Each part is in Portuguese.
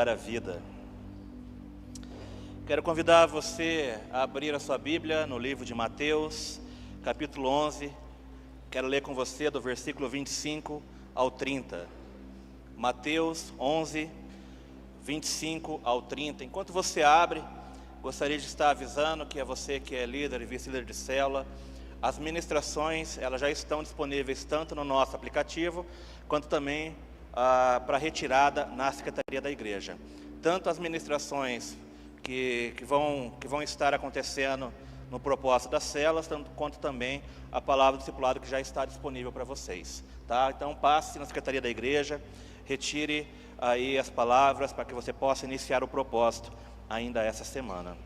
A vida. Quero convidar você a abrir a sua Bíblia no livro de Mateus, capítulo 11. Quero ler com você do versículo 25 ao 30. Mateus 11, 25 ao 30. Enquanto você abre, gostaria de estar avisando que é você que é líder e vice-líder de célula. As ministrações, elas já estão disponíveis tanto no nosso aplicativo, quanto também para retirada na Secretaria da Igreja. Tanto as ministrações que vão estar acontecendo no propósito das células, quanto também a palavra do discipulado que já está disponível para vocês. Tá? Então passe na Secretaria da Igreja, retire aí as palavras para que você possa iniciar o propósito ainda essa semana.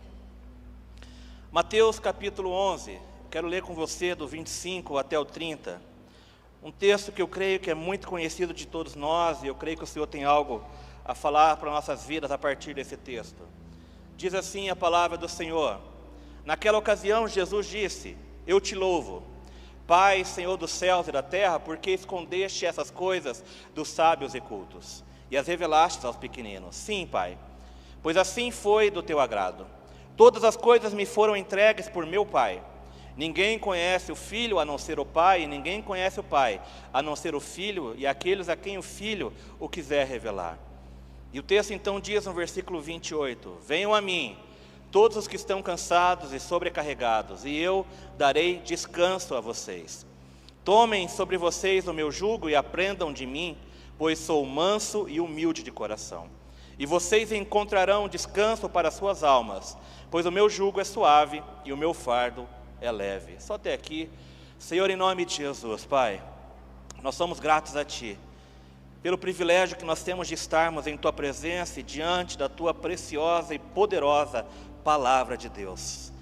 Mateus capítulo 11, quero ler com você do 25 até o 30. Um texto que eu creio que é muito conhecido de todos nós, e eu creio que o Senhor tem algo a falar para nossas vidas a partir desse texto. Diz assim a palavra do Senhor: naquela ocasião Jesus disse: eu te louvo, Pai, Senhor dos céus e da terra, porque escondeste essas coisas dos sábios e cultos, e as revelaste aos pequeninos. Sim, Pai, pois assim foi do teu agrado. Todas as coisas me foram entregues por meu Pai. Ninguém conhece o Filho a não ser o Pai, e ninguém conhece o Pai a não ser o Filho, e aqueles a quem o Filho o quiser revelar. E o texto então diz no versículo 28, venham a mim, todos os que estão cansados e sobrecarregados, e eu darei descanso a vocês. Tomem sobre vocês o meu jugo e aprendam de mim, pois sou manso e humilde de coração. E vocês encontrarão descanso para as suas almas, pois o meu jugo é suave e o meu fardo é leve. Só até aqui. Senhor, em nome de Jesus, Pai, nós somos gratos a Ti, pelo privilégio que nós temos de estarmos em Tua presença e diante da Tua preciosa e poderosa Palavra de Deus.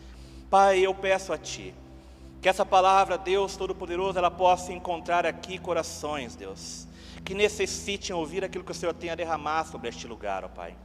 Pai, eu peço a Ti, que essa palavra, Deus Todo-Poderoso, ela possa encontrar aqui corações, Deus, que necessitem ouvir aquilo que o Senhor tem a derramar sobre este lugar, ó Pai.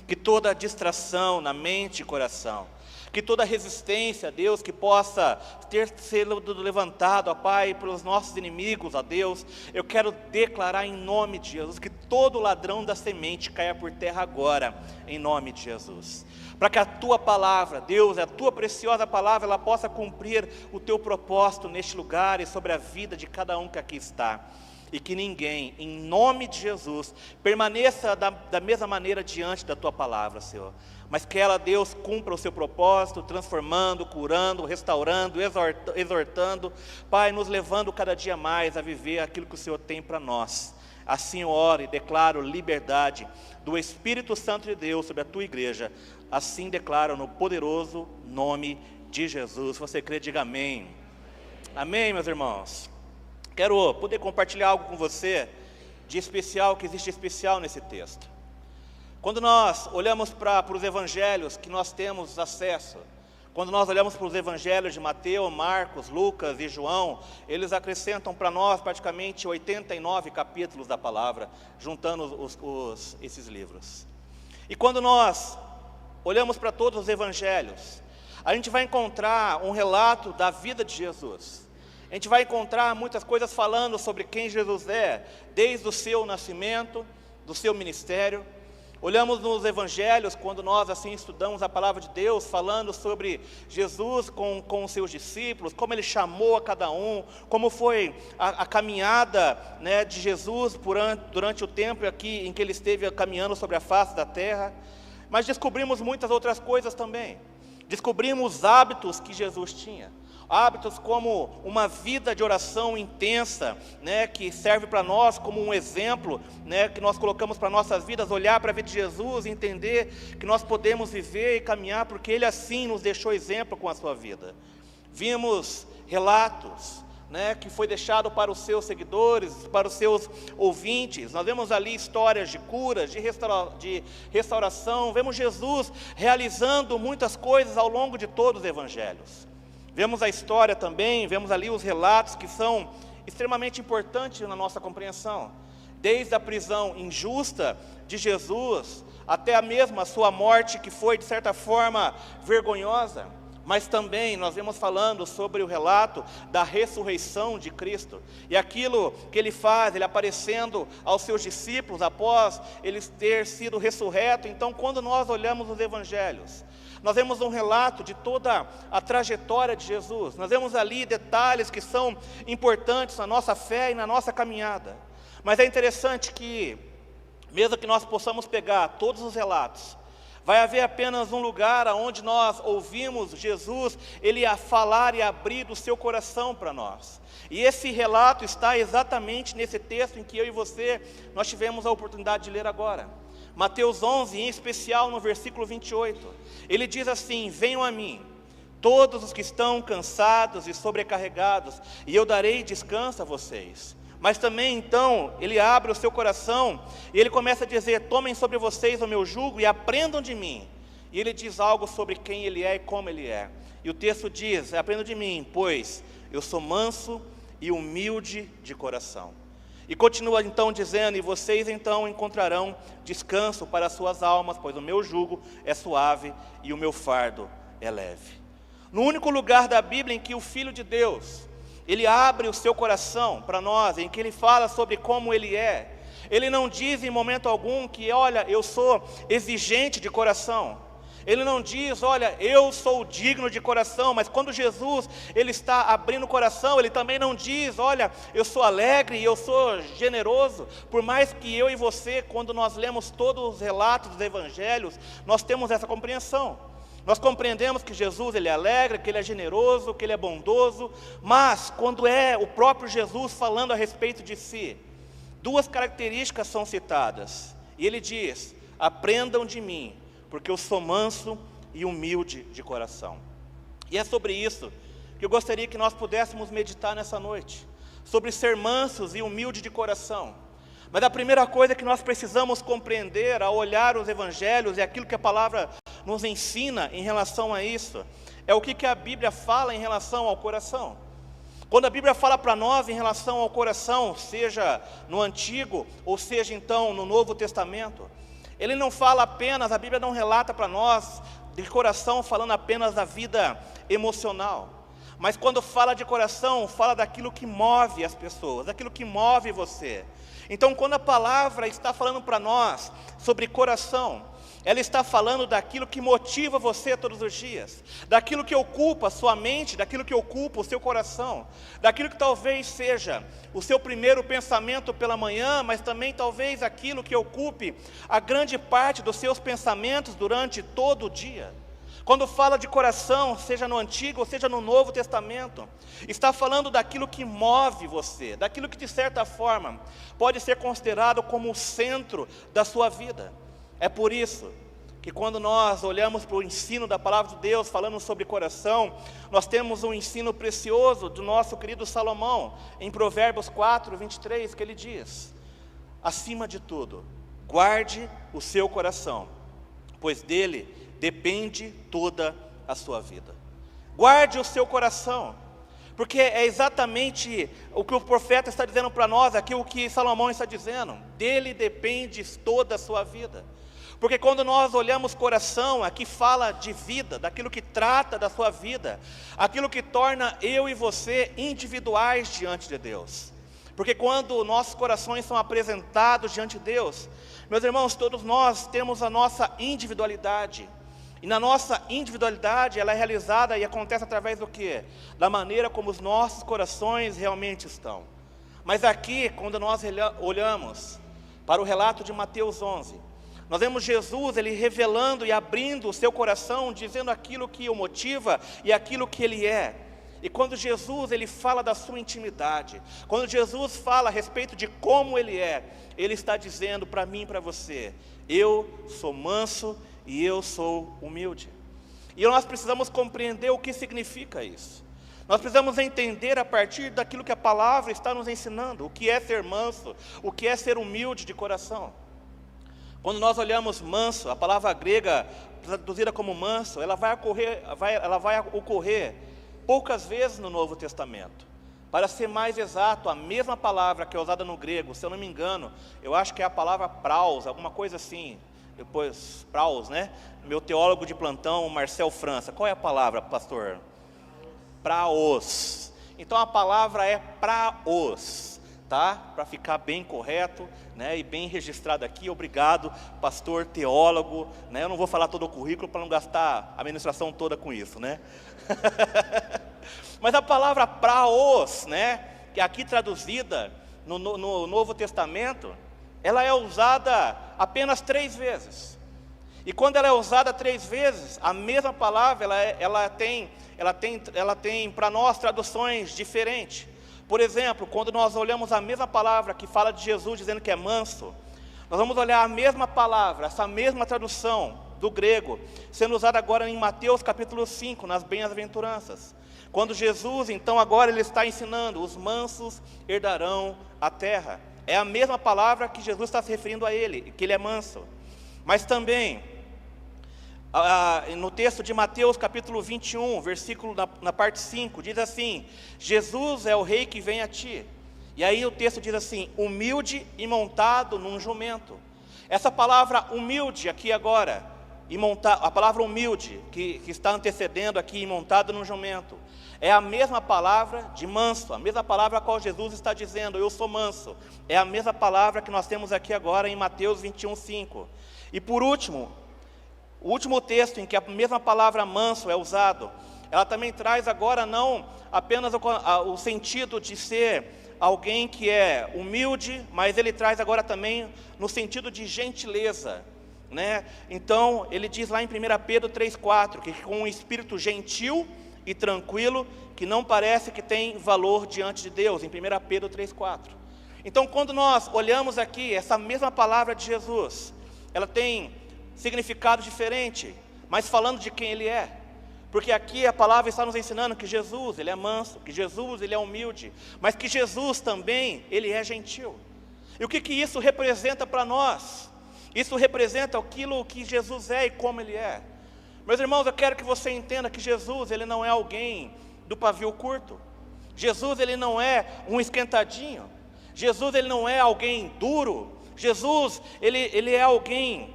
Que toda distração na mente e coração, que toda resistência, Deus, que possa ter sido levantado, ó Pai, pelos nossos inimigos, ó Deus, eu quero declarar em nome de Jesus, que todo ladrão da semente caia por terra agora, em nome de Jesus. Para que a Tua palavra, Deus, a Tua preciosa palavra, ela possa cumprir o Teu propósito neste lugar e sobre a vida de cada um que aqui está. E que ninguém, em nome de Jesus, permaneça da mesma maneira diante da Tua palavra, Senhor. Mas que ela, Deus, cumpra o seu propósito, transformando, curando, restaurando, exortando, Pai, nos levando cada dia mais a viver aquilo que o Senhor tem para nós. Assim eu oro e declaro liberdade do Espírito Santo de Deus sobre a Tua igreja. Assim declaro no poderoso nome de Jesus. Se você crê, diga amém. Amém, meus irmãos. Quero poder compartilhar algo com você de especial, que existe especial nesse texto. Quando nós olhamos para os evangelhos que nós temos acesso, quando nós olhamos para os evangelhos de Mateus, Marcos, Lucas e João, eles acrescentam para nós praticamente 89 capítulos da palavra, juntando esses livros. E quando nós olhamos para todos os evangelhos, a gente vai encontrar um relato da vida de Jesus. A gente vai encontrar muitas coisas falando sobre quem Jesus é, desde o seu nascimento, do seu ministério. Olhamos nos evangelhos, quando nós assim estudamos a palavra de Deus, falando sobre Jesus com os seus discípulos, como Ele chamou a cada um, como foi a caminhada, né, de Jesus durante o tempo aqui em que Ele esteve caminhando sobre a face da terra. Mas descobrimos muitas outras coisas também. Descobrimos os hábitos que Jesus tinha. Hábitos como uma vida de oração intensa, né, que serve para nós como um exemplo, né, que nós colocamos para nossas vidas, olhar para a vida de Jesus e entender que nós podemos viver e caminhar, porque Ele assim nos deixou exemplo com a sua vida. Vimos relatos, né, que foi deixado para os seus seguidores, para os seus ouvintes. Nós vemos ali histórias de curas, de restauração. Vemos Jesus realizando muitas coisas ao longo de todos os evangelhos. Vemos a história também, vemos ali os relatos que são extremamente importantes na nossa compreensão. Desde a prisão injusta de Jesus, até a mesma sua morte, que foi de certa forma vergonhosa. mas também nós vemos falando sobre o relato da ressurreição de Cristo, e aquilo que ele faz, ele aparecendo aos seus discípulos após ele ter sido ressurreto. Então, quando nós olhamos os evangelhos, nós vemos um relato de toda a trajetória de Jesus, nós vemos ali detalhes que são importantes na nossa fé e na nossa caminhada. Mas é interessante que, mesmo que nós possamos pegar todos os relatos, vai haver apenas um lugar onde nós ouvimos Jesus, ele a falar e abrir o seu coração para nós. E esse relato está exatamente nesse texto em que eu e você, nós tivemos a oportunidade de ler agora. Mateus 11, em especial no versículo 28. Ele diz assim: venham a mim, todos os que estão cansados e sobrecarregados, e eu darei descanso a vocês. Mas também, então, ele abre o seu coração e ele começa a dizer: tomem sobre vocês o meu jugo e aprendam de mim. E ele diz algo sobre quem ele é e como ele é. E o texto diz: aprendam de mim, pois eu sou manso e humilde de coração. E continua então dizendo: e vocês então encontrarão descanso para as suas almas, pois o meu jugo é suave e o meu fardo é leve. No único lugar da Bíblia em que o Filho de Deus, ele abre o seu coração para nós, em que ele fala sobre como ele é. Ele não diz em momento algum que, olha, eu sou exigente de coração. Ele não diz, olha, eu sou digno de coração. Mas quando Jesus, ele está abrindo o coração, ele também não diz, olha, eu sou alegre e eu sou generoso. Por mais que eu e você, quando nós lemos todos os relatos dos evangelhos, nós temos essa compreensão. Nós compreendemos que Jesus, ele é alegre, que ele é generoso, que ele é bondoso. Mas quando é o próprio Jesus falando a respeito de si, duas características são citadas. E ele diz: aprendam de mim, porque eu sou manso e humilde de coração. E é sobre isso que eu gostaria que nós pudéssemos meditar nessa noite, sobre ser mansos e humildes de coração. Mas a primeira coisa que nós precisamos compreender ao olhar os evangelhos e aquilo que a palavra nos ensina em relação a isso, é o que a Bíblia fala em relação ao coração. Quando a Bíblia fala para nós em relação ao coração, seja no Antigo ou seja então no Novo Testamento, ele não fala apenas, a Bíblia não relata para nós de coração falando apenas da vida emocional. Mas quando fala de coração, fala daquilo que move as pessoas, daquilo que move você. Então, quando a palavra está falando para nós sobre coração, ela está falando daquilo que motiva você todos os dias, daquilo que ocupa a sua mente, daquilo que ocupa o seu coração, daquilo que talvez seja o seu primeiro pensamento pela manhã, mas também talvez aquilo que ocupe a grande parte dos seus pensamentos durante todo o dia. Quando fala de coração, seja no Antigo ou seja no Novo Testamento, está falando daquilo que move você, daquilo que de certa forma pode ser considerado como o centro da sua vida. É por isso que quando nós olhamos para o ensino da palavra de Deus, falando sobre coração, nós temos um ensino precioso do nosso querido Salomão, em Provérbios 4, 23, que ele diz: acima de tudo, guarde o seu coração, pois dele depende toda a sua vida. Guarde o seu coração, porque é exatamente o que o profeta está dizendo para nós, aqui o que Salomão está dizendo, dele depende toda a sua vida. Porque quando nós olhamos coração, aqui fala de vida, daquilo que trata da sua vida, aquilo que torna eu e você individuais diante de Deus. Porque quando nossos corações são apresentados diante de Deus, meus irmãos, todos nós temos a nossa individualidade. E na nossa individualidade, ela é realizada e acontece através do quê? Da maneira como os nossos corações realmente estão. Mas aqui, quando nós olhamos para o relato de Mateus 11, nós vemos Jesus, ele revelando e abrindo o seu coração, dizendo aquilo que o motiva e aquilo que ele é. E quando Jesus, ele fala da sua intimidade, quando Jesus fala a respeito de como ele é, ele está dizendo para mim e para você: eu sou manso e eu sou humilde. E nós precisamos compreender o que significa isso. Nós precisamos entender a partir daquilo que a palavra está nos ensinando, o que é ser manso, o que é ser humilde de coração. Quando nós olhamos manso, a palavra grega traduzida como manso, ela vai ocorrer poucas vezes no Novo Testamento. Para ser mais exato, a mesma palavra que é usada no grego, se eu não me engano, eu acho que é a palavra praus, alguma coisa assim. depois praos, né? Meu teólogo de plantão, Marcel França. Qual é a palavra, pastor? Praos. Então a palavra é praos, tá? Para ficar bem correto, né? E bem registrado aqui. Obrigado, pastor, teólogo, né? Eu não vou falar todo o currículo para não gastar a ministração toda com isso, né? Mas a palavra praos, né? Que é aqui traduzida no Novo Testamento, ela é usada apenas 3 vezes. E quando ela é usada 3 vezes, a mesma palavra, ela tem para nós traduções diferentes. Por exemplo, quando nós olhamos a mesma palavra que fala de Jesus dizendo que é manso, nós vamos olhar a mesma palavra, essa mesma tradução do grego, sendo usada agora em Mateus capítulo 5, nas bem-aventuranças. Quando Jesus, então agora ele está ensinando, os mansos herdarão a terra. É a mesma palavra que Jesus está se referindo a ele, que ele é manso. Mas também, no texto de Mateus capítulo 21, versículo na parte 5, diz assim: Jesus é o rei que vem a ti. E aí o texto diz assim: humilde e montado num jumento. Essa palavra humilde aqui agora, a palavra humilde, que está antecedendo aqui, e montado num jumento, é a mesma palavra de manso, a mesma palavra a qual Jesus está dizendo, eu sou manso. É a mesma palavra que nós temos aqui agora em Mateus 21, 5. E por último, o último texto em que a mesma palavra manso é usado, ela também traz agora não apenas o sentido de ser alguém que é humilde, mas ele traz agora também no sentido de gentileza, né? Então, ele diz lá em 1 Pedro 3,4, que com um espírito gentil e tranquilo, que não parece que tem valor diante de Deus, em 1 Pedro 3,4. Então, quando nós olhamos aqui, essa mesma palavra de Jesus, ela tem significado diferente, mas falando de quem Ele é. Porque aqui a palavra está nos ensinando que Jesus, Ele é manso, que Jesus, Ele é humilde, mas que Jesus também, Ele é gentil. E o que isso representa para nós? Isso representa aquilo que Jesus é e como Ele é. Meus irmãos, eu quero que você entenda que Jesus, Ele não é alguém do pavio curto. Jesus, Ele não é um esquentadinho. Jesus, Ele não é alguém duro. Jesus, Ele é alguém,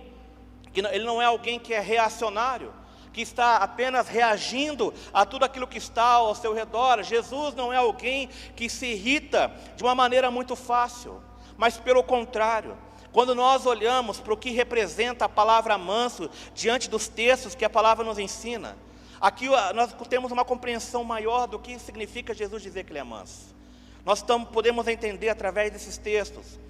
Ele não é alguém que é reacionário, que está apenas reagindo a tudo aquilo que está ao seu redor. Jesus não é alguém que se irrita de uma maneira muito fácil, mas pelo contrário. Quando nós olhamos para o que representa a palavra manso, diante dos textos que a palavra nos ensina, aqui nós temos uma compreensão maior do que significa Jesus dizer que Ele é manso. Nós podemos entender através desses textos,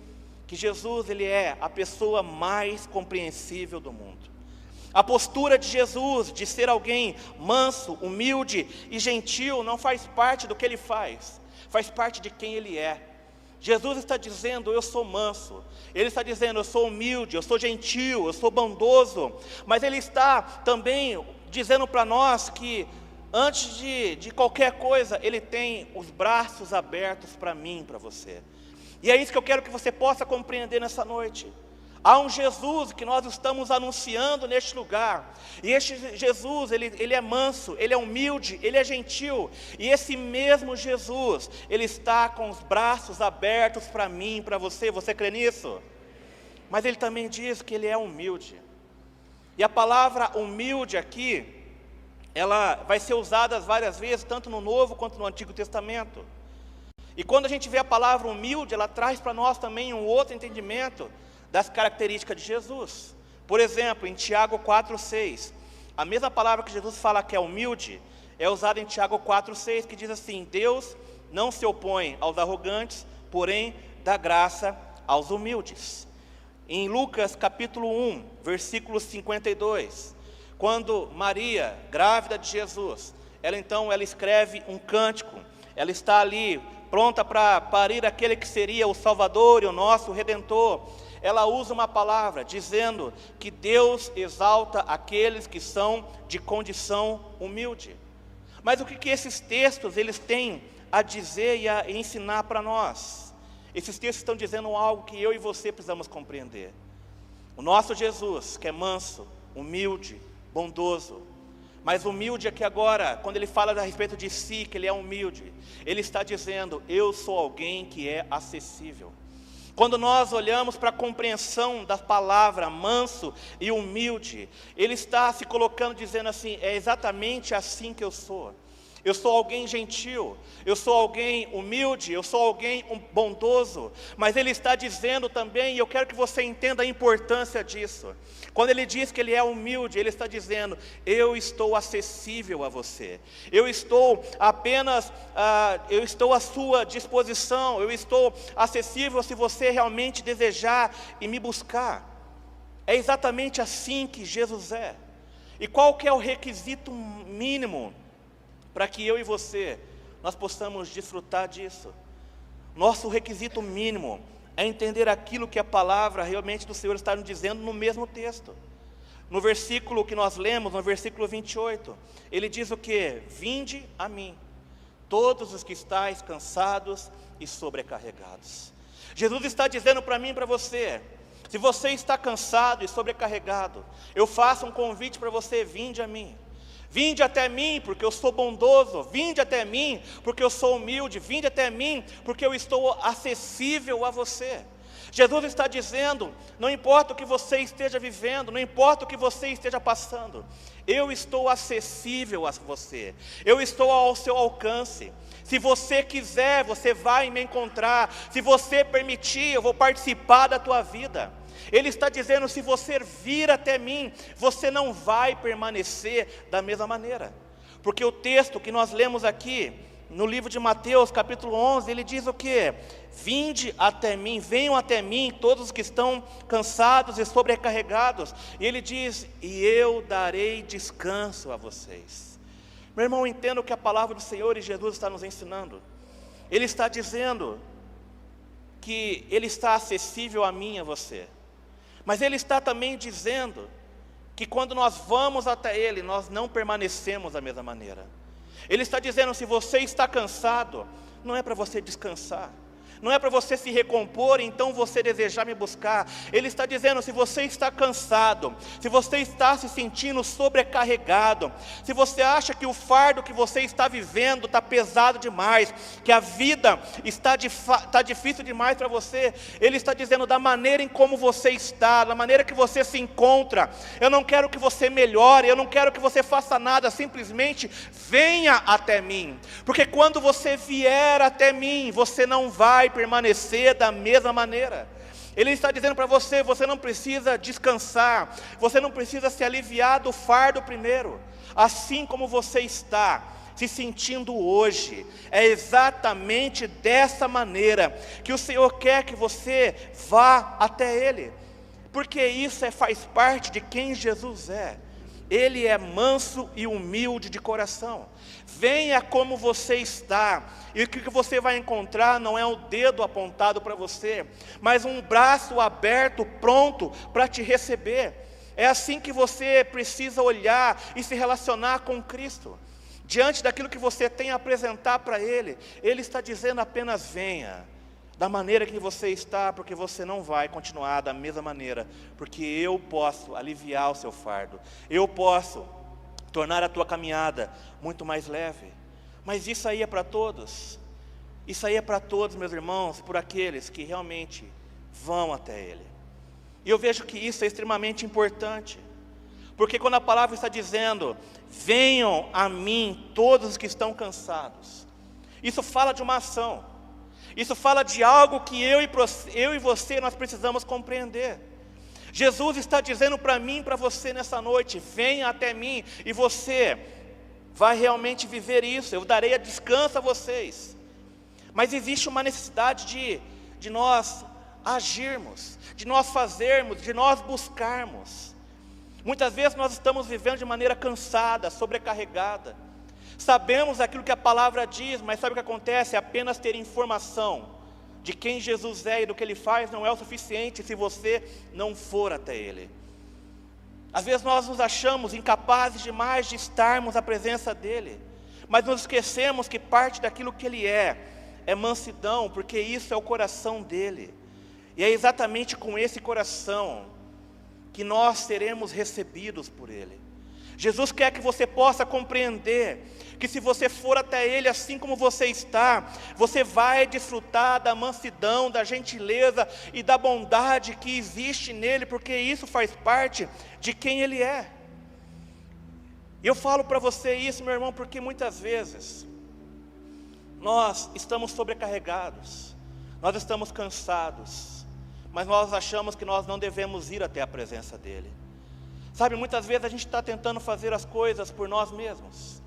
que Jesus, Ele é a pessoa mais compreensível do mundo. A postura de Jesus, de ser alguém manso, humilde e gentil, não faz parte do que Ele faz parte de quem Ele é. Jesus está dizendo, eu sou manso. Ele está dizendo, eu sou humilde, eu sou gentil, eu sou bondoso. Mas Ele está também dizendo para nós que, antes de qualquer coisa, Ele tem os braços abertos para mim, para você. E é isso que eu quero que você possa compreender nessa noite. Há um Jesus que nós estamos anunciando neste lugar. E este Jesus, ele é manso, Ele é humilde, Ele é gentil. E esse mesmo Jesus, Ele está com os braços abertos para mim, para você. Você crê nisso? Mas Ele também diz que Ele é humilde. E a palavra humilde aqui, ela vai ser usada várias vezes, tanto no Novo quanto no Antigo Testamento. E quando a gente vê a palavra humilde, ela traz para nós também um outro entendimento das características de Jesus. Por exemplo, em Tiago 4,6, a mesma palavra que Jesus fala que é humilde, é usada em Tiago 4,6, que diz assim, Deus não se opõe aos arrogantes, porém dá graça aos humildes. Em Lucas capítulo 1, versículo 52, quando Maria, grávida de Jesus, ela escreve um cântico, ela está ali pronta para parir aquele que seria o Salvador e o nosso Redentor. Ela usa uma palavra dizendo que Deus exalta aqueles que são de condição humilde. Mas o que esses textos eles têm a dizer e a ensinar para nós? Esses textos estão dizendo algo que eu e você precisamos compreender. O nosso Jesus, que é manso, humilde, bondoso, mas humilde aqui agora, quando Ele fala a respeito de si, que Ele é humilde, Ele está dizendo, eu sou alguém que é acessível. Quando nós olhamos para a compreensão da palavra manso e humilde, ele está se colocando dizendo assim: é exatamente assim que eu sou. Eu sou alguém gentil, eu sou alguém humilde, eu sou alguém bondoso. Mas ele está dizendo também, e eu quero que você entenda a importância disso. Quando ele diz que ele é humilde, ele está dizendo: eu estou acessível a você. Eu estou apenas, eu estou à sua disposição. Eu estou acessível se você realmente desejar e me buscar. É exatamente assim que Jesus é. E qual que é o requisito mínimo para que eu e você, nós possamos desfrutar disso? Nosso requisito mínimo é entender aquilo que a palavra realmente do Senhor está nos dizendo no mesmo texto. No versículo que nós lemos, no versículo 28, ele diz o quê? Vinde a mim, todos os que estáis cansados e sobrecarregados. Jesus está dizendo para mim e para você: se você está cansado e sobrecarregado, eu faço um convite para você: vinde a mim. Vinde até mim, porque eu sou bondoso. Vinde até mim, porque eu sou humilde. Vinde até mim, porque eu estou acessível a você. Jesus está dizendo: não importa o que você esteja vivendo, não importa o que você esteja passando, eu estou acessível a você, eu estou ao seu alcance. Se você quiser, você vai me encontrar. Se você permitir, eu vou participar da tua vida. Ele está dizendo: se você vir até mim, você não vai permanecer da mesma maneira. Porque o texto que nós lemos aqui, no livro de Mateus, capítulo 11, ele diz o quê? Vinde até mim, venham até mim, todos os que estão cansados e sobrecarregados. E ele diz: e eu darei descanso a vocês. Meu irmão, entenda o que a palavra do Senhor e Jesus está nos ensinando. Ele está dizendo que Ele está acessível a mim e a você. Mas Ele está também dizendo que quando nós vamos até Ele, nós não permanecemos da mesma maneira. Ele está dizendo: se você está cansado, não é para você descansar, não é para você se recompor, então você desejar me buscar. Ele está dizendo: se você está cansado, se você está se sentindo sobrecarregado, se você acha que o fardo que você está vivendo está pesado demais, que a vida está difícil demais para você, Ele está dizendo: da maneira em como você está, da maneira que você se encontra, eu não quero que você melhore, eu não quero que você faça nada, simplesmente venha até mim. Porque quando você vier até mim, você não vai permanecer da mesma maneira. Ele está dizendo para você: você não precisa descansar, você não precisa se aliviar do fardo primeiro. Assim como você está se sentindo hoje, é exatamente dessa maneira que o Senhor quer que você vá até Ele, porque isso faz parte de quem Jesus é. Ele é manso e humilde de coração. Venha como você está, e o que você vai encontrar não é um dedo apontado para você, mas um braço aberto, pronto para te receber. É assim que você precisa olhar e se relacionar com Cristo. Diante daquilo que você tem a apresentar para Ele, Ele está dizendo apenas: venha, da maneira que você está, porque você não vai continuar da mesma maneira, porque eu posso aliviar o seu fardo, eu posso tornar a tua caminhada muito mais leve. Mas isso aí é para todos, isso aí é para todos, meus irmãos, por aqueles que realmente vão até Ele. E eu vejo que isso é extremamente importante, porque quando a palavra está dizendo: venham a mim todos os que estão cansados, isso fala de uma ação. Isso fala de algo que eu e você nós precisamos compreender. Jesus está dizendo para mim e para você nessa noite: venha até mim, e você vai realmente viver isso. Eu darei a descanso a vocês. Mas existe uma necessidade de nós agirmos, de nós fazermos, de nós buscarmos. Muitas vezes nós estamos vivendo de maneira cansada, sobrecarregada. Sabemos aquilo que a palavra diz, mas sabe o que acontece? Apenas ter informação de quem Jesus é e do que Ele faz não é o suficiente se você não for até Ele. Às vezes nós nos achamos incapazes demais de estarmos à presença dEle, mas nos esquecemos que parte daquilo que Ele é mansidão, porque isso é o coração dEle. E é exatamente com esse coração que nós seremos recebidos por Ele. Jesus quer que você possa compreender que se você for até Ele assim como você está, você vai desfrutar da mansidão, da gentileza e da bondade que existe nele, porque isso faz parte de quem Ele é. E eu falo para você isso, meu irmão, porque muitas vezes nós estamos sobrecarregados, nós estamos cansados, mas nós achamos que nós não devemos ir até a presença dEle. Sabe, muitas vezes a gente está tentando fazer as coisas por nós mesmos.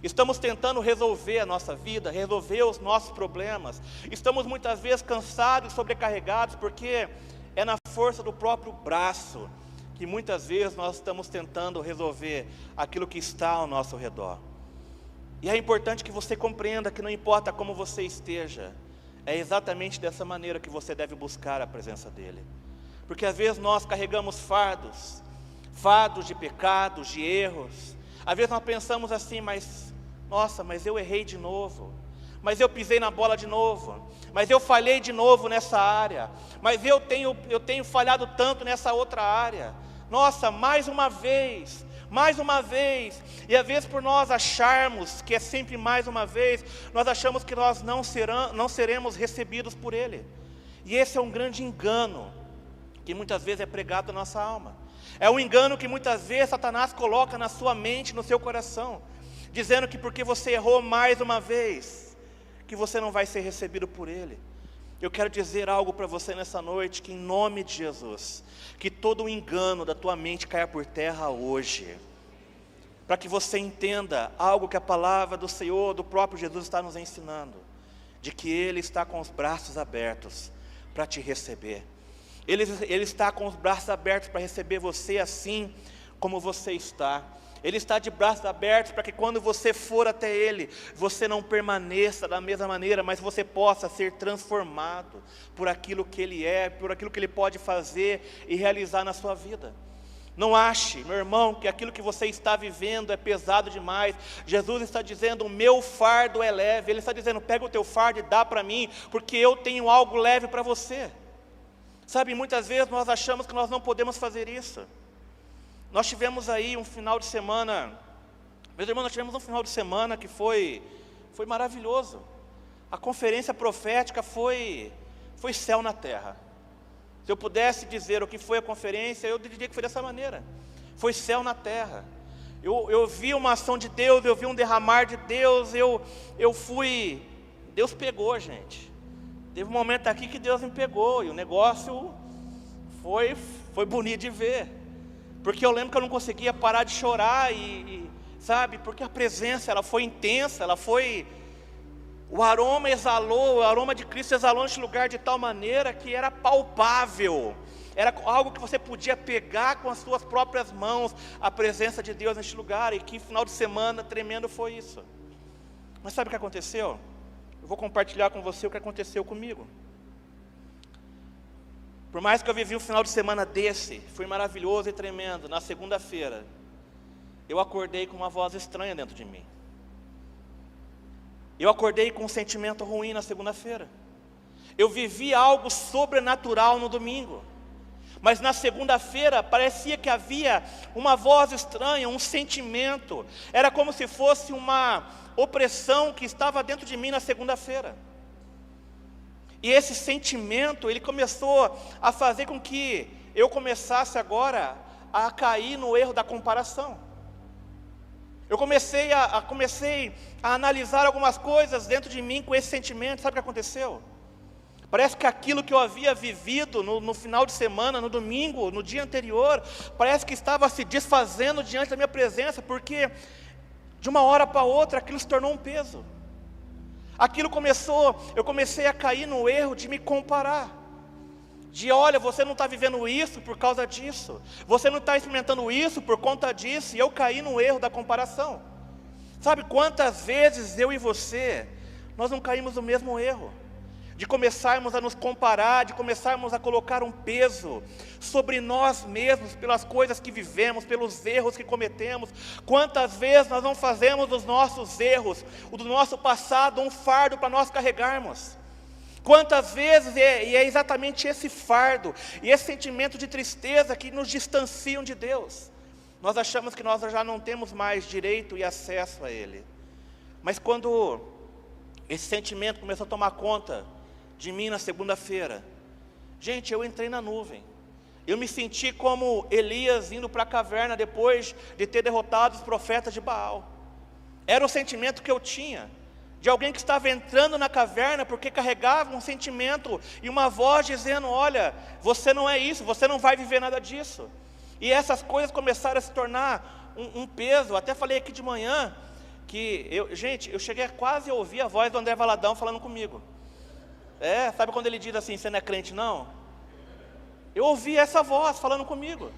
Estamos tentando resolver a nossa vida, resolver os nossos problemas. Estamos muitas vezes cansados, sobrecarregados, porque é na força do próprio braço que muitas vezes nós estamos tentando resolver aquilo que está ao nosso redor. E é importante que você compreenda que não importa como você esteja, é exatamente dessa maneira que você deve buscar a presença dEle. Porque às vezes nós carregamos fardos de pecados, de erros. Às vezes nós pensamos assim, mas eu errei de novo, mas eu pisei na bola de novo, mas eu falhei de novo nessa área, mas eu tenho falhado tanto nessa outra área. Nossa, mais uma vez, e às vezes por nós acharmos que é sempre mais uma vez, nós achamos que nós não seremos recebidos por Ele. E esse é um grande engano, que muitas vezes é pregado na nossa alma. É um engano que muitas vezes Satanás coloca na sua mente, no seu coração, dizendo que porque você errou mais uma vez, que você não vai ser recebido por Ele. Eu quero dizer algo para você nessa noite, que em nome de Jesus, que todo o engano da tua mente caia por terra hoje, para que você entenda algo que a palavra do Senhor, do próprio Jesus está nos ensinando, de que Ele está com os braços abertos para te receber. Ele está com os braços abertos para receber você assim como você está. Ele está de braços abertos para que quando você for até Ele, você não permaneça da mesma maneira, mas você possa ser transformado por aquilo que Ele é, por aquilo que Ele pode fazer e realizar na sua vida. Não ache, meu irmão, que aquilo que você está vivendo é pesado demais. Jesus está dizendo, o meu fardo é leve. Ele está dizendo, pega o teu fardo e dá para mim, porque eu tenho algo leve para você. Sabe, muitas vezes nós achamos que nós não podemos fazer isso. Nós tivemos aí um final de semana, meus irmãos, nós tivemos um final de semana que foi maravilhoso. A conferência profética foi céu na terra. Se eu pudesse dizer o que foi a conferência, eu diria que foi dessa maneira. Foi céu na terra. Eu vi uma ação de Deus, eu vi um derramar de Deus, Deus pegou, gente. Teve um momento aqui que Deus me pegou, e o negócio foi bonito de ver. Porque eu lembro que eu não conseguia parar de chorar, sabe, porque a presença, ela foi intensa, o aroma de Cristo exalou neste lugar de tal maneira que era palpável, era algo que você podia pegar com as suas próprias mãos, a presença de Deus neste lugar, e que final de semana tremendo foi isso. Mas sabe o que aconteceu? Eu vou compartilhar com você o que aconteceu comigo. Por mais que eu vivi um final de semana desse, foi maravilhoso e tremendo, na segunda-feira, eu acordei com uma voz estranha dentro de mim. Eu acordei com um sentimento ruim na segunda-feira. Eu vivi algo sobrenatural no domingo, mas na segunda-feira parecia que havia uma voz estranha, um sentimento. Era como se fosse uma opressão que estava dentro de mim na segunda-feira. E esse sentimento, ele começou a fazer com que eu começasse agora a cair no erro da comparação. Eu comecei a analisar algumas coisas dentro de mim com esse sentimento. Sabe o que aconteceu? Parece que aquilo que eu havia vivido no final de semana, no domingo, no dia anterior, parece que estava se desfazendo diante da minha presença, porque de uma hora para outra aquilo se tornou um peso. Eu comecei a cair no erro de me comparar. Olha, você não está vivendo isso por causa disso. Você não está experimentando isso por conta disso. E eu caí no erro da comparação. Sabe quantas vezes eu e você, nós não caímos no mesmo erro? De começarmos a nos comparar, de começarmos a colocar um peso sobre nós mesmos, pelas coisas que vivemos, pelos erros que cometemos. Quantas vezes nós não fazemos dos nossos erros, do nosso passado, um fardo para nós carregarmos? Quantas vezes, e é exatamente esse fardo, e esse sentimento de tristeza que nos distanciam de Deus. Nós achamos que nós já não temos mais direito e acesso a Ele. Mas quando esse sentimento começou a tomar conta de mim na segunda-feira, gente, eu entrei na nuvem. Eu me senti como Elias indo para a caverna depois de ter derrotado os profetas de Baal. Era o sentimento que eu tinha, de alguém que estava entrando na caverna porque carregava um sentimento e uma voz dizendo: olha, você não é isso, você não vai viver nada disso. E essas coisas começaram a se tornar um peso. Até falei aqui de manhã que, eu cheguei a quase ouvir a voz do André Valadão falando comigo. Sabe quando ele diz assim: você não é crente não? Eu ouvi essa voz falando comigo.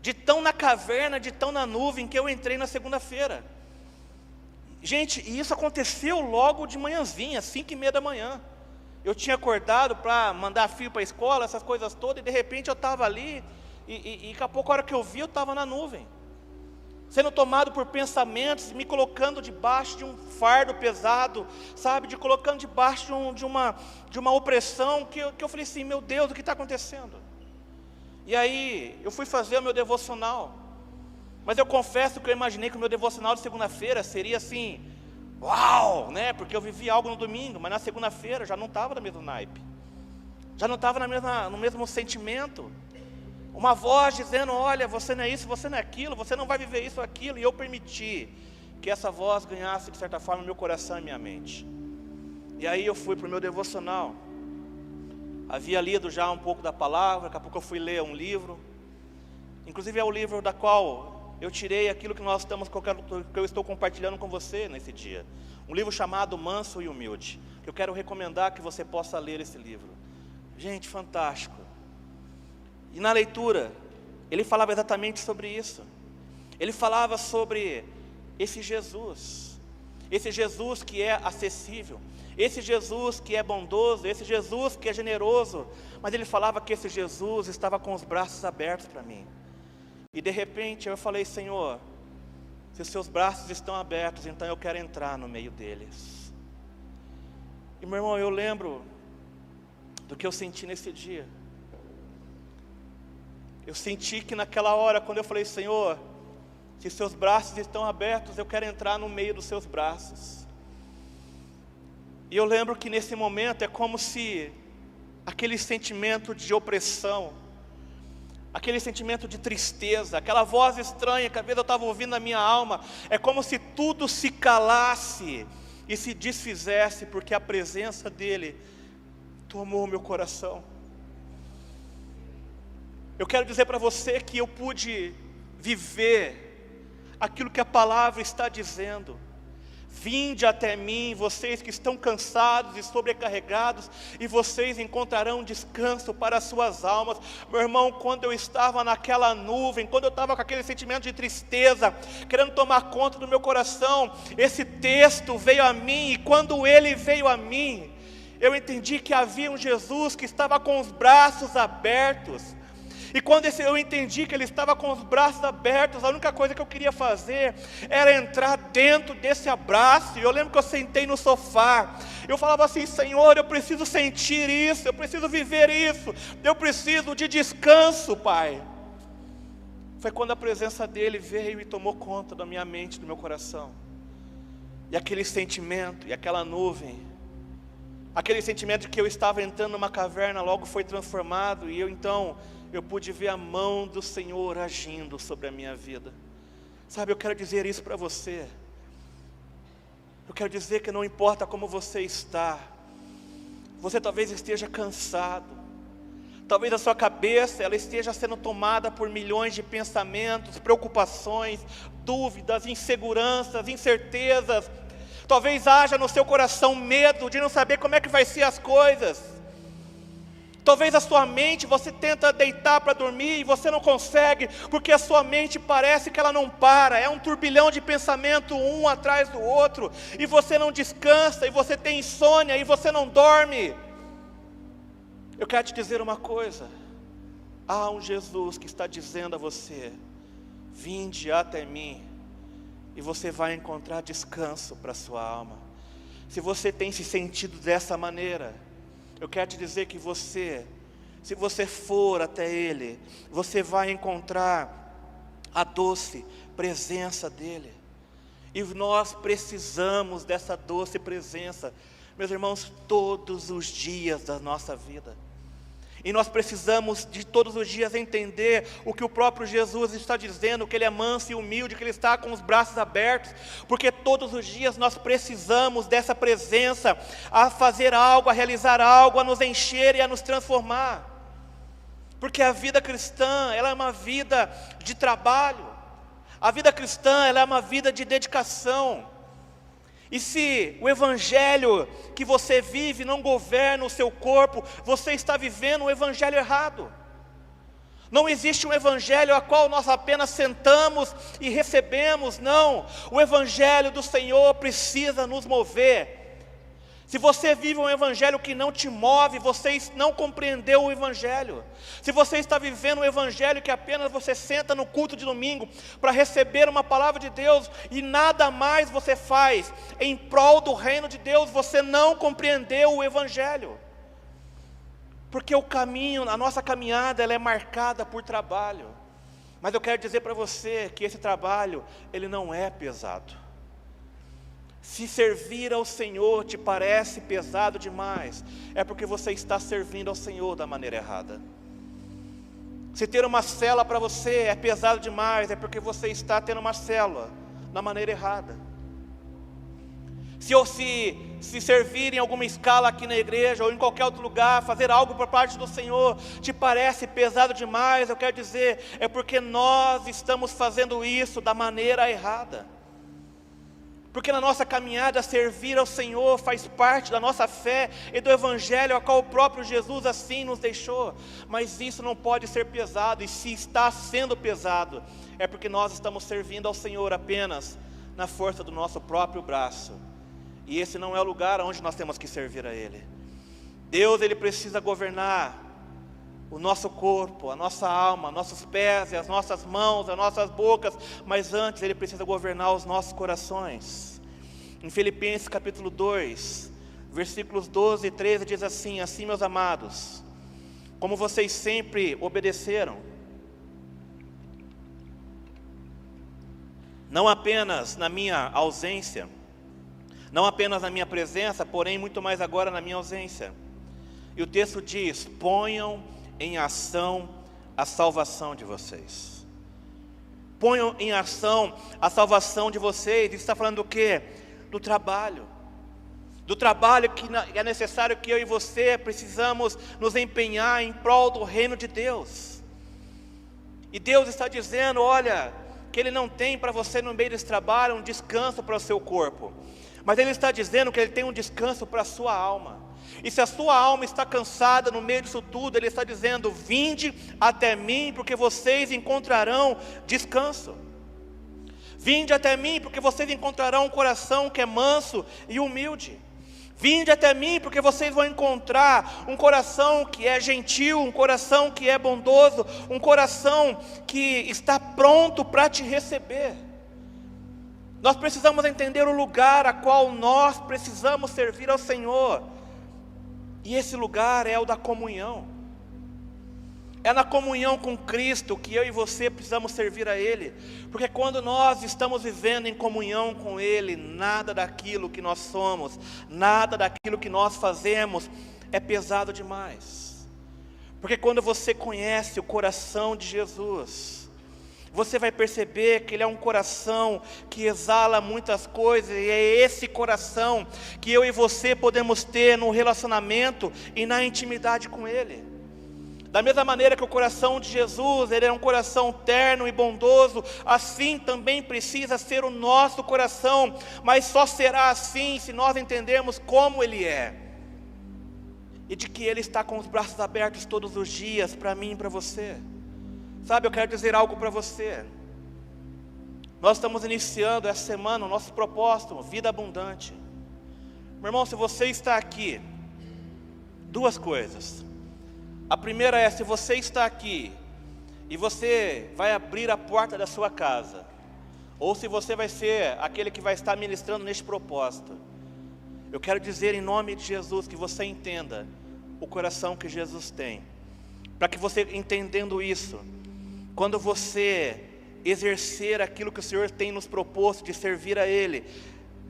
De tão na caverna, de tão na nuvem que eu entrei na segunda-feira. Gente, e isso aconteceu logo de manhãzinha, 5:30 da manhã. Eu tinha acordado para mandar filho para a escola, essas coisas todas, e de repente eu estava ali, e daqui a pouco, a hora que eu vi, eu estava na nuvem. Sendo tomado por pensamentos, me colocando debaixo de um fardo pesado, sabe, de colocando debaixo de uma opressão, que eu falei assim: meu Deus, o que está acontecendo? E aí, eu fui fazer o meu devocional, mas eu confesso que eu imaginei que o meu devocional de segunda-feira seria assim, uau, né, porque eu vivi algo no domingo, mas na segunda-feira já não estava no mesmo naipe, já não estava no mesmo sentimento. Uma voz dizendo: olha, você não é isso, você não é aquilo, você não vai viver isso ou aquilo. E eu permiti que essa voz ganhasse, de certa forma, meu coração e minha mente. E aí eu fui para o meu devocional. Havia lido já um pouco da palavra, daqui a pouco eu fui ler um livro. Inclusive é o livro da qual eu tirei aquilo que que eu estou compartilhando com você nesse dia. Um livro chamado Manso e Humilde, que eu quero recomendar que você possa ler esse livro. Gente, fantástico. E na leitura, ele falava exatamente sobre isso. Ele falava sobre esse Jesus que é acessível, esse Jesus que é bondoso, esse Jesus que é generoso. Mas ele falava que esse Jesus estava com os braços abertos para mim. E de repente eu falei: Senhor, se os seus braços estão abertos, então eu quero entrar no meio deles. E meu irmão, eu lembro do que eu senti nesse dia. Eu senti que naquela hora, quando eu falei: Senhor, se seus braços estão abertos, eu quero entrar no meio dos seus braços. E eu lembro que nesse momento é como se aquele sentimento de opressão, aquele sentimento de tristeza, aquela voz estranha que às vezes eu estava ouvindo na minha alma, é como se tudo se calasse e se desfizesse, porque a presença dEle tomou o meu coração. Eu quero dizer para você que eu pude viver aquilo que a palavra está dizendo. Vinde até mim, vocês que estão cansados e sobrecarregados, e vocês encontrarão descanso para as suas almas. Meu irmão, quando eu estava naquela nuvem, quando eu estava com aquele sentimento de tristeza, querendo tomar conta do meu coração, esse texto veio a mim, e quando ele veio a mim, eu entendi que havia um Jesus que estava com os braços abertos. E quando eu entendi que ele estava com os braços abertos, a única coisa que eu queria fazer era entrar dentro desse abraço. E eu lembro que eu sentei no sofá, eu falava assim: Senhor, eu preciso sentir isso, eu preciso viver isso, eu preciso de descanso, Pai. Foi quando a presença dele veio e tomou conta da minha mente, do meu coração. E aquele sentimento, e aquela nuvem, aquele sentimento de que eu estava entrando numa caverna, logo foi transformado, e eu pude ver a mão do Senhor agindo sobre a minha vida. Sabe, eu quero dizer isso para você. Eu quero dizer que não importa como você está, você talvez esteja cansado, talvez a sua cabeça ela esteja sendo tomada por milhões de pensamentos, preocupações, dúvidas, inseguranças, incertezas. Talvez haja no seu coração medo de não saber como é que vai ser as coisas. Talvez a sua mente, você tenta deitar para dormir e você não consegue, porque a sua mente parece que ela não para, é um turbilhão de pensamento um atrás do outro, e você não descansa, e você tem insônia, e você não dorme. Eu quero te dizer uma coisa: há um Jesus que está dizendo a você: vinde até mim, e você vai encontrar descanso para a sua alma. Se você tem se sentido dessa maneira, eu quero te dizer que se você for até Ele, você vai encontrar a doce presença dEle. E nós precisamos dessa doce presença, meus irmãos, todos os dias da nossa vida. E nós precisamos de todos os dias entender o que o próprio Jesus está dizendo, que Ele é manso e humilde, que Ele está com os braços abertos, porque todos os dias nós precisamos dessa presença, a fazer algo, a realizar algo, a nos encher e a nos transformar. Porque a vida cristã, ela é uma vida de trabalho, a vida cristã, ela é uma vida de dedicação. E se o evangelho que você vive não governa o seu corpo, você está vivendo o evangelho errado. Não existe um evangelho a qual nós apenas sentamos e recebemos, não. O evangelho do Senhor precisa nos mover. Se você vive um evangelho que não te move, você não compreendeu o evangelho. Se você está vivendo um evangelho que apenas você senta no culto de domingo para receber uma palavra de Deus e nada mais você faz em prol do reino de Deus, você não compreendeu o evangelho. Porque o caminho, a nossa caminhada, ela é marcada por trabalho. Mas eu quero dizer para você que esse trabalho, ele não é pesado. Se servir ao Senhor te parece pesado demais, é porque você está servindo ao Senhor da maneira errada. Se ter uma célula para você é pesado demais, é porque você está tendo uma célula da maneira errada. Se servir em alguma escala aqui na igreja ou em qualquer outro lugar, fazer algo por parte do Senhor te parece pesado demais, eu quero dizer, é porque nós estamos fazendo isso da maneira errada. Porque na nossa caminhada, servir ao Senhor faz parte da nossa fé e do evangelho a qual o próprio Jesus assim nos deixou. Mas isso não pode ser pesado, e se está sendo pesado, é porque nós estamos servindo ao Senhor apenas na força do nosso próprio braço. E esse não é o lugar onde nós temos que servir a Ele. Deus, Ele precisa governar o nosso corpo, a nossa alma, nossos pés, as nossas mãos, as nossas bocas, mas antes Ele precisa governar os nossos corações. Em Filipenses capítulo 2, versículos 12 e 13 diz assim: assim, meus amados, como vocês sempre obedeceram, não apenas na minha ausência, não apenas na minha presença, porém muito mais agora na minha ausência. E o texto diz: ponham em ação a salvação de vocês. Ponham em ação a salvação de vocês. Isso está falando do quê? Do trabalho. Do trabalho que é necessário que eu e você precisamos nos empenhar em prol do reino de Deus. E Deus está dizendo, olha, que Ele não tem para você no meio desse trabalho um descanso para o seu corpo, mas Ele está dizendo que Ele tem um descanso para a sua alma. E se a sua alma está cansada no meio disso tudo, Ele está dizendo: vinde até mim, porque vocês encontrarão descanso. Vinde até mim, porque vocês encontrarão um coração que é manso e humilde. Vinde até mim, porque vocês vão encontrar um coração que é gentil, um coração que é bondoso, um coração que está pronto para te receber. Nós precisamos entender o lugar a qual nós precisamos servir ao Senhor. E esse lugar é o da comunhão. É na comunhão com Cristo que eu e você precisamos servir a Ele. Porque quando nós estamos vivendo em comunhão com Ele, nada daquilo que nós somos, nada daquilo que nós fazemos é pesado demais. Porque quando você conhece o coração de Jesus, você vai perceber que Ele é um coração que exala muitas coisas, e é esse coração que eu e você podemos ter no relacionamento e na intimidade com Ele. Da mesma maneira que o coração de Jesus, Ele é um coração terno e bondoso, assim também precisa ser o nosso coração, mas só será assim se nós entendermos como Ele é. E de que Ele está com os braços abertos todos os dias para mim e para você. Sabe, eu quero dizer algo para você. Nós estamos iniciando essa semana o nosso propósito, vida abundante. Meu irmão, se você está aqui, duas coisas. A primeira é, se você está aqui e você vai abrir a porta da sua casa, ou se você vai ser aquele que vai estar ministrando neste propósito, eu quero dizer em nome de Jesus que você entenda o coração que Jesus tem. Para que você, entendendo isso, quando você exercer aquilo que o Senhor tem nos proposto de servir a Ele,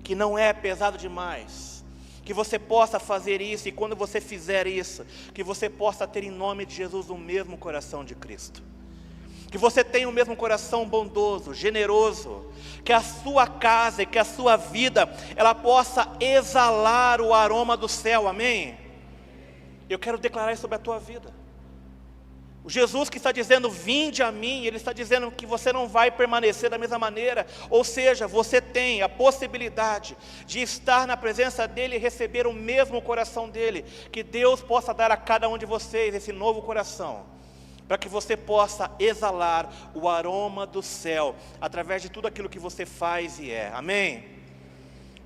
que não é pesado demais, que você possa fazer isso, e quando você fizer isso, que você possa ter em nome de Jesus o mesmo coração de Cristo, que você tenha o mesmo coração bondoso, generoso, que a sua casa e que a sua vida, ela possa exalar o aroma do céu, amém? Eu quero declarar isso sobre a tua vida. O Jesus que está dizendo, vinde a mim, Ele está dizendo que você não vai permanecer da mesma maneira, ou seja, você tem a possibilidade de estar na presença dEle e receber o mesmo coração dEle, que Deus possa dar a cada um de vocês esse novo coração, para que você possa exalar o aroma do céu, através de tudo aquilo que você faz e é, amém?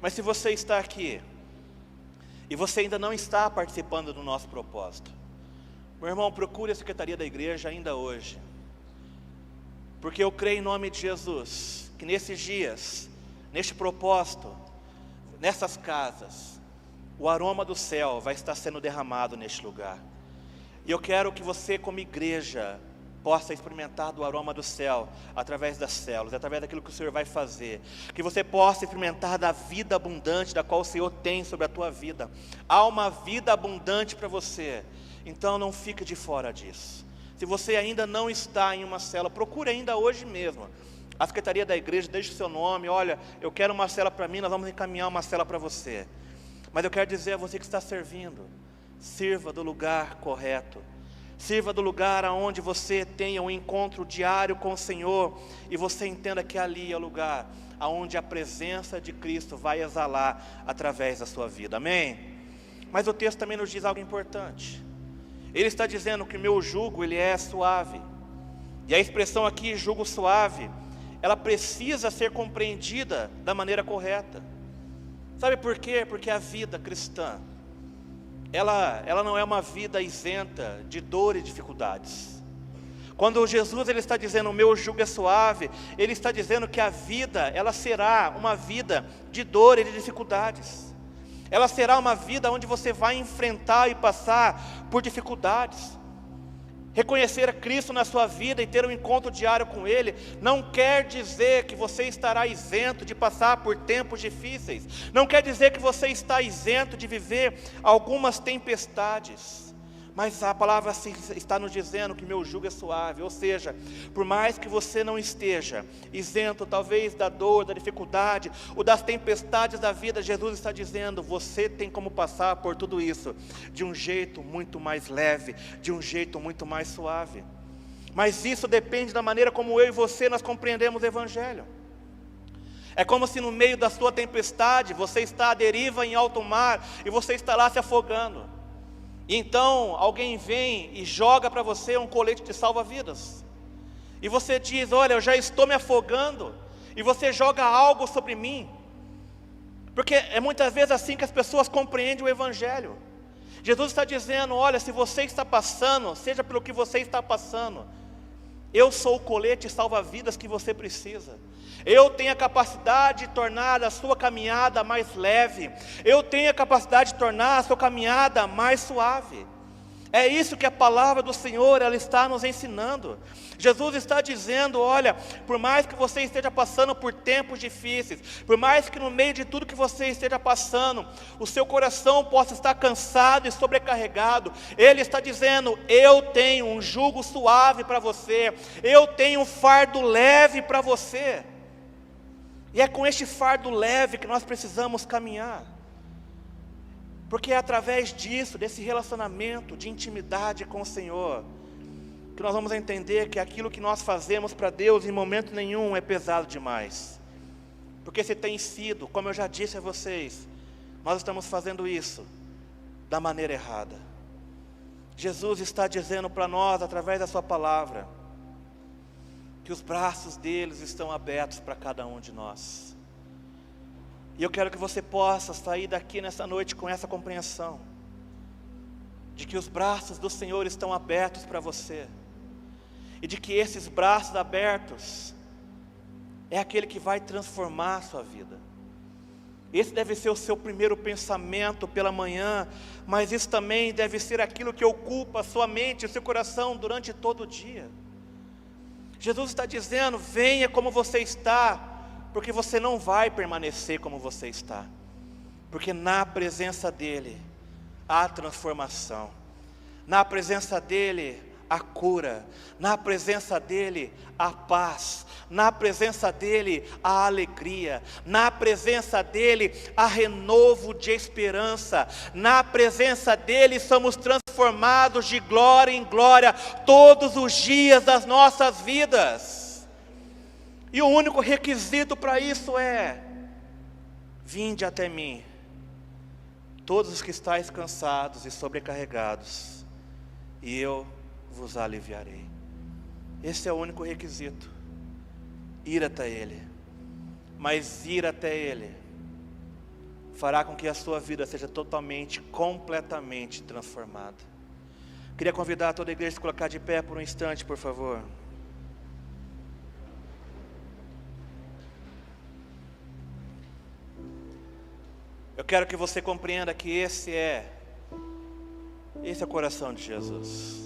Mas se você está aqui, e você ainda não está participando do nosso propósito, meu irmão, procure a secretaria da igreja ainda hoje, porque eu creio em nome de Jesus, que nesses dias, neste propósito, nessas casas, o aroma do céu vai estar sendo derramado neste lugar, e eu quero que você como igreja, possa experimentar do aroma do céu, através das células, através daquilo que o Senhor vai fazer, que você possa experimentar da vida abundante, da qual o Senhor tem sobre a tua vida. Há uma vida abundante para você, então não fique de fora disso. Se você ainda não está em uma célula, procure ainda hoje mesmo a secretaria da igreja, deixe o seu nome, olha, eu quero uma célula para mim, nós vamos encaminhar uma célula para você. Mas eu quero dizer a você que está servindo, sirva do lugar correto, sirva do lugar onde você tenha um encontro diário com o Senhor, e você entenda que ali é o lugar onde a presença de Cristo vai exalar através da sua vida, amém? Mas o texto também nos diz algo importante. Ele está dizendo que o meu jugo, ele é suave, e a expressão aqui, jugo suave, ela precisa ser compreendida da maneira correta. Sabe por quê? Porque a vida cristã, ela não é uma vida isenta de dor e dificuldades. Quando Jesus ele está dizendo, o meu jugo é suave, Ele está dizendo que a vida, ela será uma vida de dor e de dificuldades. Ela será uma vida onde você vai enfrentar e passar por dificuldades. Reconhecer a Cristo na sua vida e ter um encontro diário com Ele, não quer dizer que você estará isento de passar por tempos difíceis. Não quer dizer que você está isento de viver algumas tempestades. Mas a palavra está nos dizendo que meu jugo é suave, ou seja, por mais que você não esteja isento talvez da dor, da dificuldade, ou das tempestades da vida, Jesus está dizendo, você tem como passar por tudo isso, de um jeito muito mais leve, de um jeito muito mais suave. Mas isso depende da maneira como eu e você nós compreendemos o Evangelho. É como se no meio da sua tempestade, você está à deriva em alto mar, e você está lá se afogando. E então alguém vem e joga para você um colete de salva-vidas, e você diz, olha, eu já estou me afogando, e você joga algo sobre mim, porque é muitas vezes assim que as pessoas compreendem o Evangelho. Jesus está dizendo, olha, se você está passando, seja pelo que você está passando, eu sou o colete salva-vidas que você precisa. Eu tenho a capacidade de tornar a sua caminhada mais leve. Eu tenho a capacidade de tornar a sua caminhada mais suave. É isso que a palavra do Senhor, ela está nos ensinando. Jesus está dizendo, olha, por mais que você esteja passando por tempos difíceis, por mais que no meio de tudo que você esteja passando, o seu coração possa estar cansado e sobrecarregado, Ele está dizendo, eu tenho um jugo suave para você, eu tenho um fardo leve para você. E é com este fardo leve que nós precisamos caminhar, porque é através disso, desse relacionamento de intimidade com o Senhor, que nós vamos entender que aquilo que nós fazemos para Deus em momento nenhum é pesado demais. Porque se tem sido, como eu já disse a vocês, nós estamos fazendo isso da maneira errada. Jesus está dizendo para nós, através da sua palavra, que os braços deles estão abertos para cada um de nós. E eu quero que você possa sair daqui nessa noite com essa compreensão, de que os braços do Senhor estão abertos para você, e de que esses braços abertos é aquele que vai transformar a sua vida. Esse deve ser o seu primeiro pensamento pela manhã, mas isso também deve ser aquilo que ocupa a sua mente, o seu coração durante todo o dia. Jesus está dizendo: venha como você está, porque você não vai permanecer como você está, porque na presença dEle há transformação, na presença dEle há cura, na presença dEle há paz, na presença dEle há alegria, na presença dEle há renovo de esperança, na presença dEle somos transformados de glória em glória todos os dias das nossas vidas. E o único requisito para isso é: vinde até mim, todos os que estáis cansados e sobrecarregados, e eu vos aliviarei. Esse é o único requisito: ir até Ele. Mas ir até Ele fará com que a sua vida seja totalmente, completamente transformada. Queria convidar toda a igreja a se colocar de pé por um instante, por favor. Eu quero que você compreenda que esse é o coração de Jesus.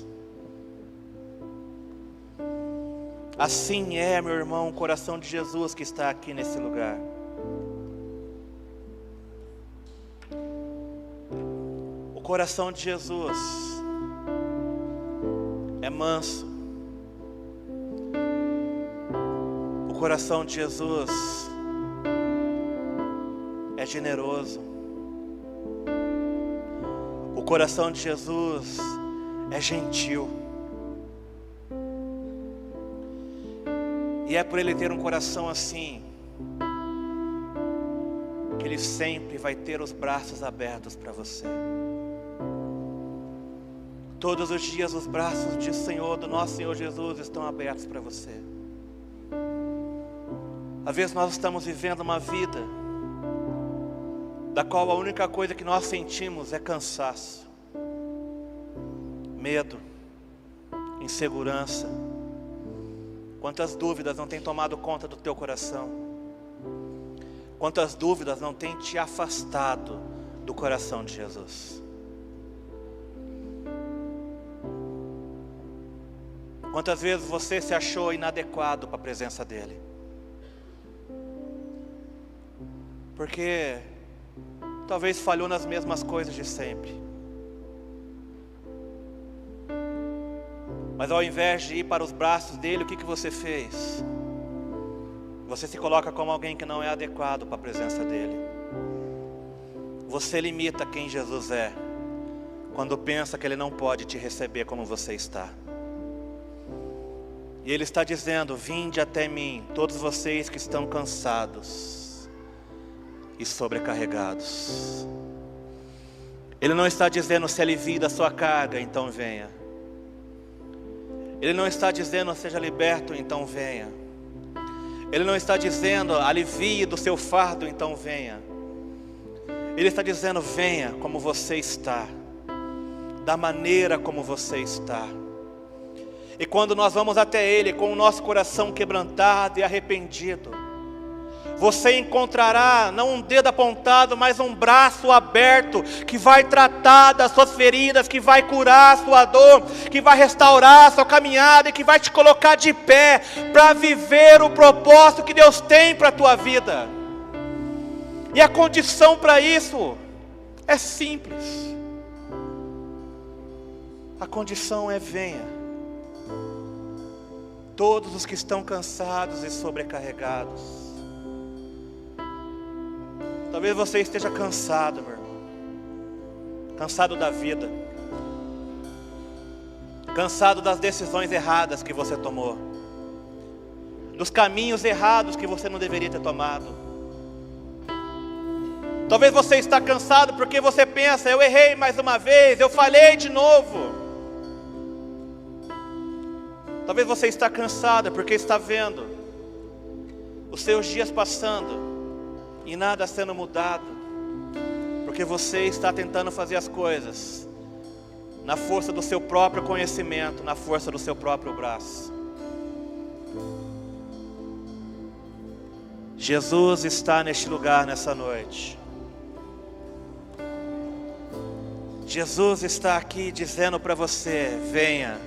Assim é, meu irmão, o coração de Jesus que está aqui nesse lugar. O coração de Jesus é manso. O coração de Jesus é generoso. O coração de Jesus é gentil. E é por Ele ter um coração assim que Ele sempre vai ter os braços abertos para você. Todos os dias os braços do nosso Senhor Jesus estão abertos para você. Às vezes nós estamos vivendo uma vida da qual a única coisa que nós sentimos é cansaço, medo, insegurança. Quantas dúvidas não têm tomado conta do teu coração? Quantas dúvidas não têm te afastado do coração de Jesus? Quantas vezes você se achou inadequado para a presença dEle? Porque talvez falhou nas mesmas coisas de sempre. Mas ao invés de ir para os braços dEle, o que você fez? Você se coloca como alguém que não é adequado para a presença dEle. Você limita quem Jesus é, quando pensa que Ele não pode te receber como você está. E Ele está dizendo: vinde até mim, todos vocês que estão cansados e sobrecarregados. Ele não está dizendo: se alivie da sua carga, então venha. Ele não está dizendo: seja liberto, então venha. Ele não está dizendo: alivie do seu fardo, então venha. Ele está dizendo: venha como você está, da maneira como você está. E quando nós vamos até Ele com o nosso coração quebrantado e arrependido, você encontrará não um dedo apontado, mas um braço aberto, que vai tratar das suas feridas, que vai curar a sua dor, que vai restaurar a sua caminhada e que vai te colocar de pé para viver o propósito que Deus tem para a tua vida. E a condição para isso é simples. A condição é: venha. Todos os que estão cansados e sobrecarregados. Talvez você esteja cansado, meu irmão. Cansado da vida. Cansado das decisões erradas que você tomou. Dos caminhos errados que você não deveria ter tomado. Talvez você está cansado porque você pensa: eu errei mais uma vez, eu falhei de novo. Talvez você está cansado porque está vendo os seus dias passando e nada sendo mudado, porque você está tentando fazer as coisas na força do seu próprio conhecimento, na força do seu próprio braço. Jesus está neste lugar nessa noite. Jesus está aqui dizendo para você: venha,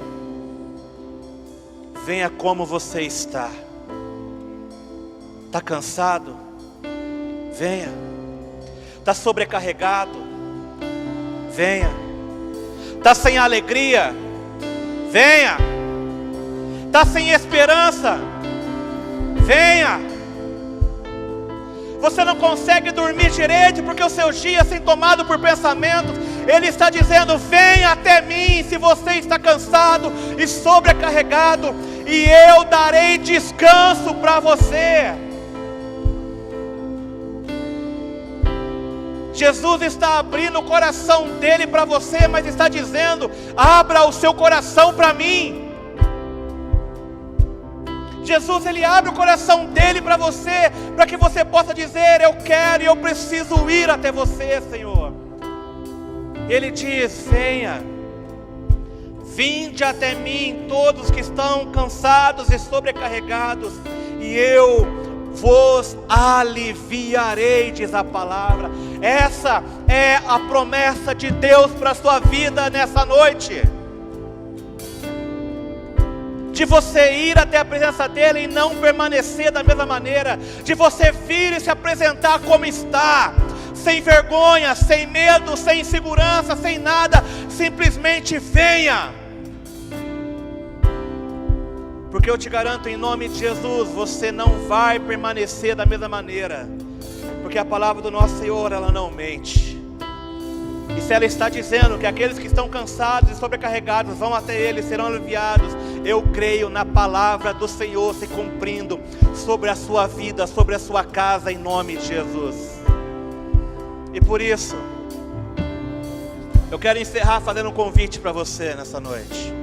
venha como você está. Está cansado? Venha. Está sobrecarregado? Venha. Está sem alegria? Venha. Está sem esperança? Venha. Você não consegue dormir direito porque os seus dias têm tomado por pensamentos. Ele está dizendo: venha até mim se você está cansado e sobrecarregado, e eu darei descanso para você. Jesus está abrindo o coração dele para você, mas está dizendo: abra o seu coração para mim. Jesus, ele abre o coração dele para você, para que você possa dizer: eu quero e eu preciso ir até você, Senhor. Ele diz: venha, vinde até mim todos que estão cansados e sobrecarregados, e eu vos aliviarei, diz a palavra. Essa é a promessa de Deus para a sua vida nessa noite, de você ir até a presença dele e não permanecer da mesma maneira, de você vir e se apresentar como está, sem vergonha, sem medo, sem insegurança, sem nada. Simplesmente venha, porque eu te garanto, em nome de Jesus, você não vai permanecer da mesma maneira, porque a palavra do nosso Senhor, ela não mente. E se ela está dizendo que aqueles que estão cansados e sobrecarregados vão até Ele, serão aliviados, eu creio na palavra do Senhor se cumprindo sobre a sua vida, sobre a sua casa, em nome de Jesus. E por isso, eu quero encerrar fazendo um convite para você nessa noite.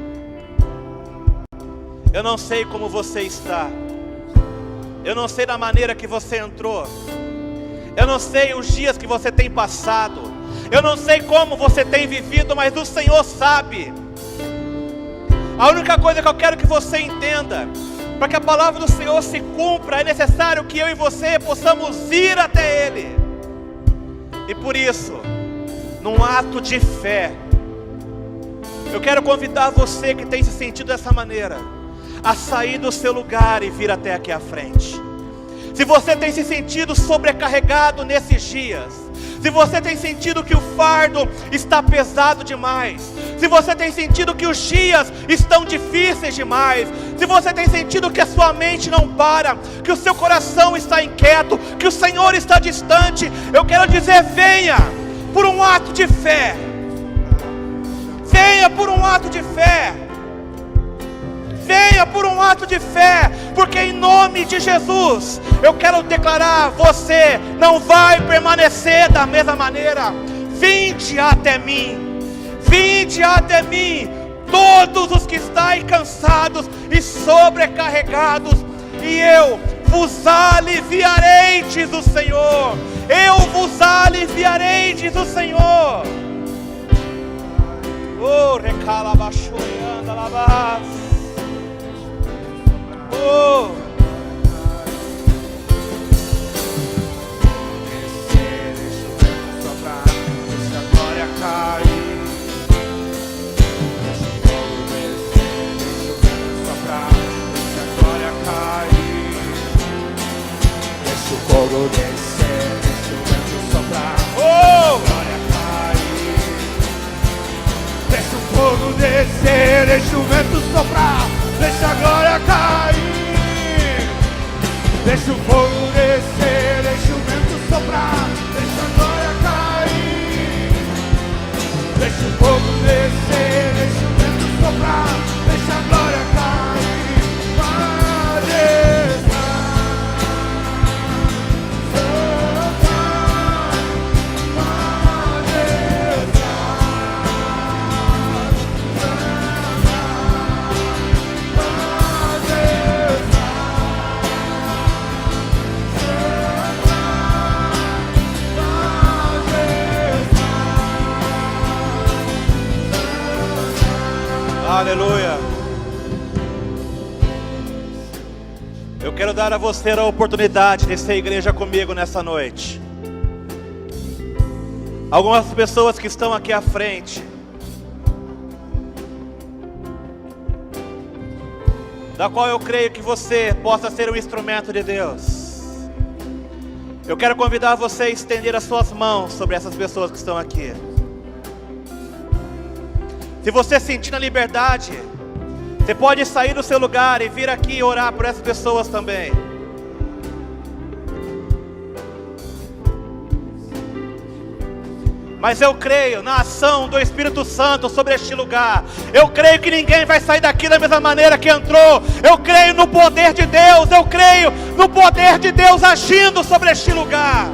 Eu não sei como você está, eu não sei da maneira que você entrou, eu não sei os dias que você tem passado, eu não sei como você tem vivido, mas o Senhor sabe. A única coisa que eu quero que você entenda: para que a palavra do Senhor se cumpra, é necessário que eu e você possamos ir até Ele. E por isso, num ato de fé, eu quero convidar você que tem se sentido dessa maneira, a sair do seu lugar e vir até aqui à frente. Se você tem se sentido sobrecarregado nesses dias, se você tem sentido que o fardo está pesado demais, se você tem sentido que os dias estão difíceis demais, se você tem sentido que a sua mente não para, que o seu coração está inquieto, que o Senhor está distante, eu quero dizer: venha por um ato de fé. Venha por um ato de fé. Venha por um ato de fé, porque em nome de Jesus, eu quero declarar: você não vai permanecer da mesma maneira. Vinde até mim, vinde até mim, todos os que estáis cansados e sobrecarregados, e eu vos aliviarei, diz o Senhor. Eu vos aliviarei, diz o Senhor. Oh, recalabaxoianda labás. Oh, descer, deixa o vento soprar, deixa a glória cair. Deixa o fogo descer, deixa o vento soprar, deixa a glória cair. Deixa o fogo descer, deixa o vento soprar, oh, a glória cair. Deixa o fogo descer, deixa o vento soprar, deixa a glória cair. Deixa o fogo descer, deixa o vento soprar, deixa a glória cair. Deixa o fogo descer, deixa o vento soprar, deixa a glória cair. Majestade, aleluia. Eu quero dar a você a oportunidade de ser igreja comigo nessa noite. Algumas pessoas que estão aqui à frente, da qual eu creio que você possa ser um instrumento de Deus. Eu quero convidar você a estender as suas mãos sobre essas pessoas que estão aqui. Se você sentir na liberdade, você pode sair do seu lugar e vir aqui e orar por essas pessoas também. Mas eu creio na ação do Espírito Santo sobre este lugar. Eu creio que ninguém vai sair daqui da mesma maneira que entrou. Eu creio no poder de Deus. Eu creio no poder de Deus agindo sobre este lugar.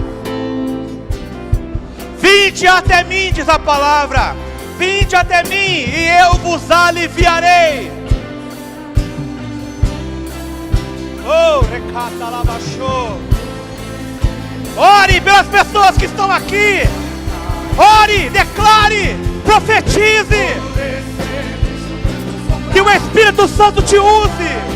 Vinde até mim, diz a palavra. Vinde até mim e eu vos aliviarei. Oh, recata lavachou. Ore pelas pessoas que estão aqui. Ore, declare, profetize. Que o Espírito Santo te use.